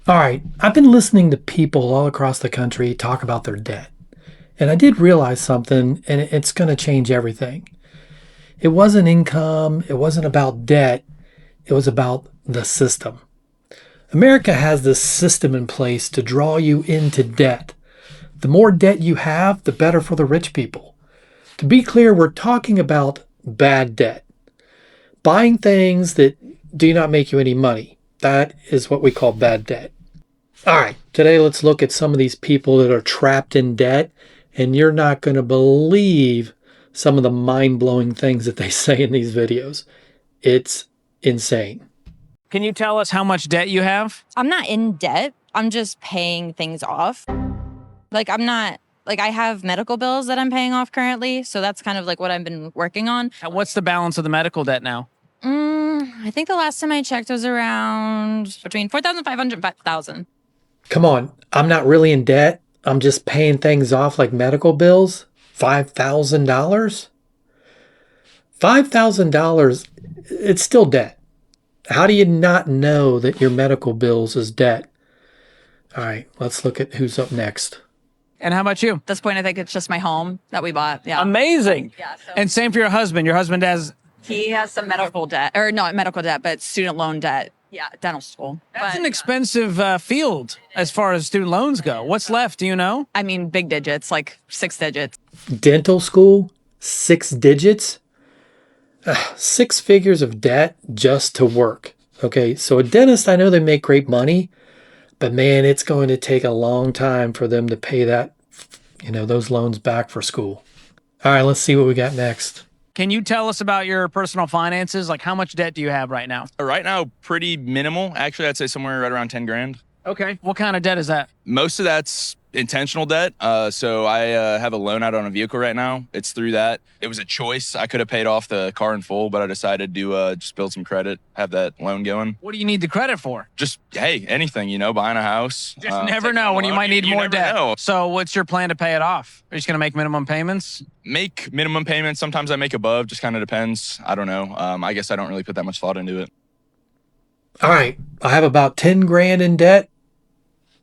All right, I've been listening to people all across the country talk about their debt. And I did realize something, and it's going to change everything. It wasn't income, it wasn't about debt, it was about the system. America has this system in place to draw you into debt. The more debt you have, the better for the rich people. To be clear, we're talking about bad debt. Buying things that do not make you any money. That is what we call bad debt. All right, today let's look at some of these people that are trapped in debt, and you're not going to believe some of the mind-blowing things that they say in these videos. It's insane. Can you tell us how much debt you have? I'm not in debt. I'm just paying things off. I have medical bills that I'm paying off currently. So that's kind of like what I've been working on. What's the balance of the medical debt now? I think the last time I checked was around between 4,500 and 5,000. Come on, I'm not really in debt. I'm just paying things off like medical bills. $5,000? $5,000, it's still debt. How do you not know that your medical bills is debt? All right, let's look at who's up next. And how about you? At this point, I think it's just my home that we bought. Yeah. Amazing. Yeah. So And same for your husband. Your husband has, he has some medical debt, or not medical debt, but student loan debt. Yeah, dental school. that's an expensive field as far as student loans go. What's left? Do you know? I mean, big digits, like 6 digits. Dental school, 6 digits, 6 figures of debt just to work. Okay, so a dentist, I know they make great money, but man, it's going to take a long time for them to pay that, those loans back for school. All right, let's see what we got next. Can you tell us about your personal finances? Like how much debt do you have right now? Right now, pretty minimal. Actually, I'd say somewhere right around 10 grand. Okay. What kind of debt is that? Most of that's intentional debt. So I have a loan out on a vehicle right now. It's through that. It was a choice. I could have paid off the car in full, but I decided to just build some credit, have that loan going. What do you need the credit for? Just, hey, anything, buying a house. Just never know when you might need more never debt. know. So what's your plan to pay it off? Are you just going to make minimum payments? Make minimum payments. Sometimes I make above, just kind of depends. I don't know. I guess I don't really put that much thought into it. All right, I have about 10 grand in debt,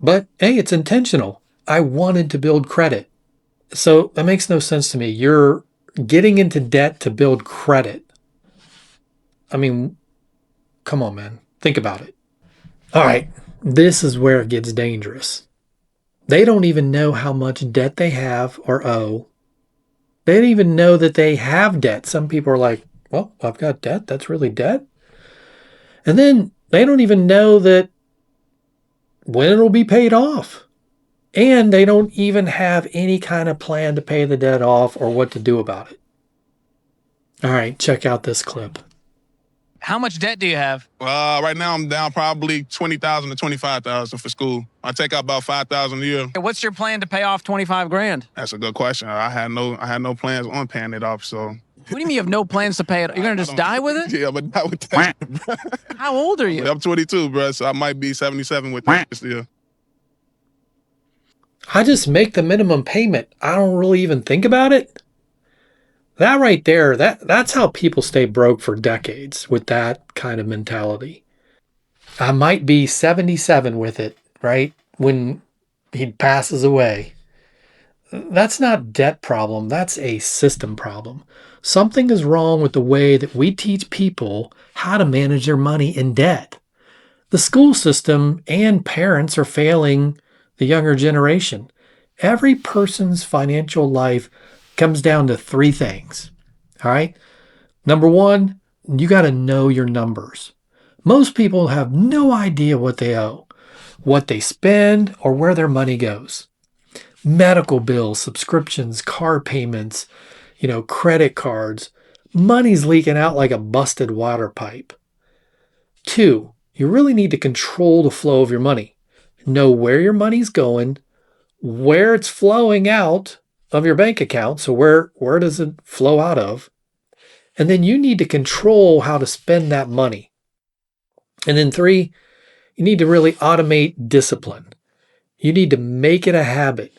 but hey, it's intentional. I wanted to build credit. So that makes no sense to me. You're getting into debt to build credit. I mean, come on, man. Think about it. All right, this is where it gets dangerous. They don't even know how much debt they have or owe. They don't even know that they have debt. Some people are like, well, I've got debt. That's really debt. And then they don't even know that when it'll be paid off. And they don't even have any kind of plan to pay the debt off or what to do about it. All right, check out this clip. How much debt do you have? Right now I'm down probably 20,000 to 25,000 for school. I take out about 5,000 a year. What's your plan to pay off 25 grand? That's a good question. I had no plans on paying it off, so. What do you mean you have no plans to pay it? You're going to just die with it? Yeah, but not with that. How old are you? I'm 22, bro, so I might be 77 with that still. I just make the minimum payment. I don't really even think about it. That right there, that's how people stay broke for decades with that kind of mentality. I might be 77 with it, right? When he passes away. That's not debt problem. That's a system problem. Something is wrong with the way that we teach people how to manage their money in debt. The school system and parents are failing the younger generation. Every person's financial life comes down to 3 things. All right. Number 1, you got to know your numbers. Most people have no idea what they owe, what they spend, or where their money goes. Medical bills, subscriptions, car payments, credit cards. Money's leaking out like a busted water pipe. 2, you really need to control the flow of your money. Know where your money's going, where it's flowing out of your bank account. So where does it flow out of? And then you need to control how to spend that money. And then 3, you need to really automate discipline. You need to make it a habit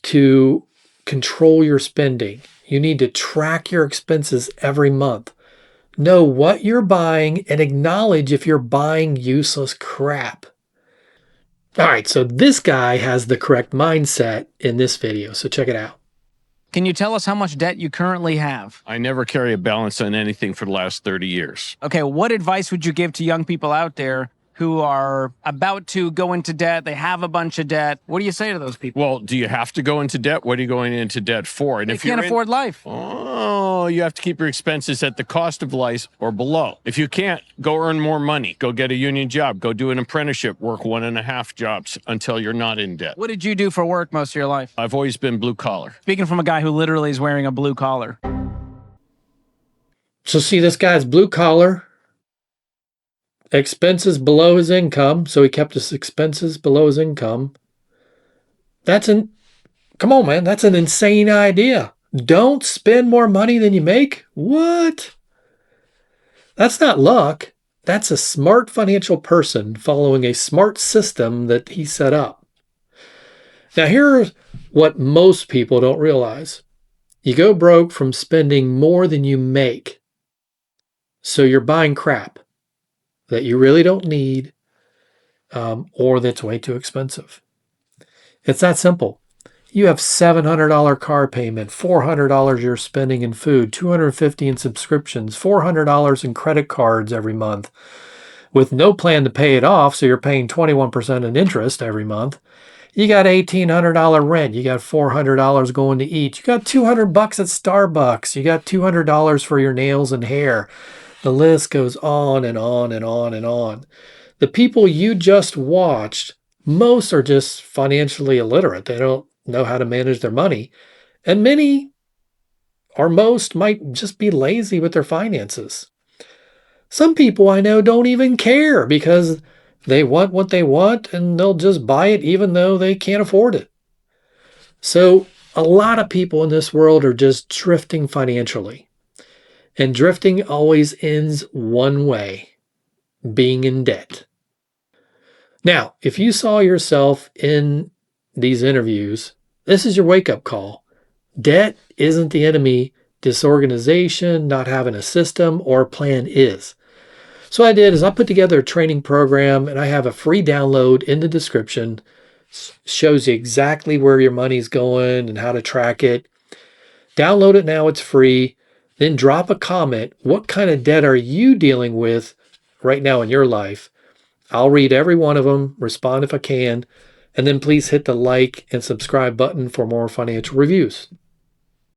to control your spending. You need to track your expenses every month. Know what you're buying and acknowledge if you're buying useless crap. All right, so this guy has the correct mindset in this video, so check it out. Can you tell us how much debt you currently have? I never carry a balance on anything for the last 30 years. Okay, what advice would you give to young people out there who are about to go into debt? They have a bunch of debt. What do you say to those people? Well, do you have to go into debt? What are you going into debt for? And They if can't afford life. Oh, you have to keep your expenses at the cost of life or below. If you can't, go earn more money. Go get a union job. Go do an apprenticeship. Work 1.5 jobs until you're not in debt. What did you do for work most of your life? I've always been blue collar. Speaking from a guy who literally is wearing a blue collar. So see, this guy's blue collar, expenses below his income, so he kept his expenses below his income. Come on, man, that's an insane idea. Don't spend more money than you make? What? That's not luck. That's a smart financial person following a smart system that he set up. Now, here's what most people don't realize. You go broke from spending more than you make. So you're buying crap that you really don't need, or that's way too expensive. It's that simple. You have $700 car payment, $400 you're spending in food, $250 in subscriptions, $400 in credit cards every month, with no plan to pay it off, so you're paying 21% in interest every month. You got $1,800 rent. You got $400 going to eat. You got $200 at Starbucks. You got $200 for your nails and hair. The list goes on and on and on and on. The people you just watched, most are just financially illiterate. They don't know how to manage their money. And many or most might just be lazy with their finances. Some people I know don't even care because they want what they want and they'll just buy it even though they can't afford it. So a lot of people in this world are just drifting financially. And drifting always ends one way, being in debt. Now, if you saw yourself in these interviews, this is your wake-up call. Debt isn't the enemy. Disorganization, not having a system or a plan is. So what I did is I put together a training program, and I have a free download in the description. Shows you exactly where your money's going and how to track it. Download it now, it's free. Then drop a comment. What kind of debt are you dealing with right now in your life? I'll read every one of them, respond if I can, and then please hit the like and subscribe button for more financial reviews.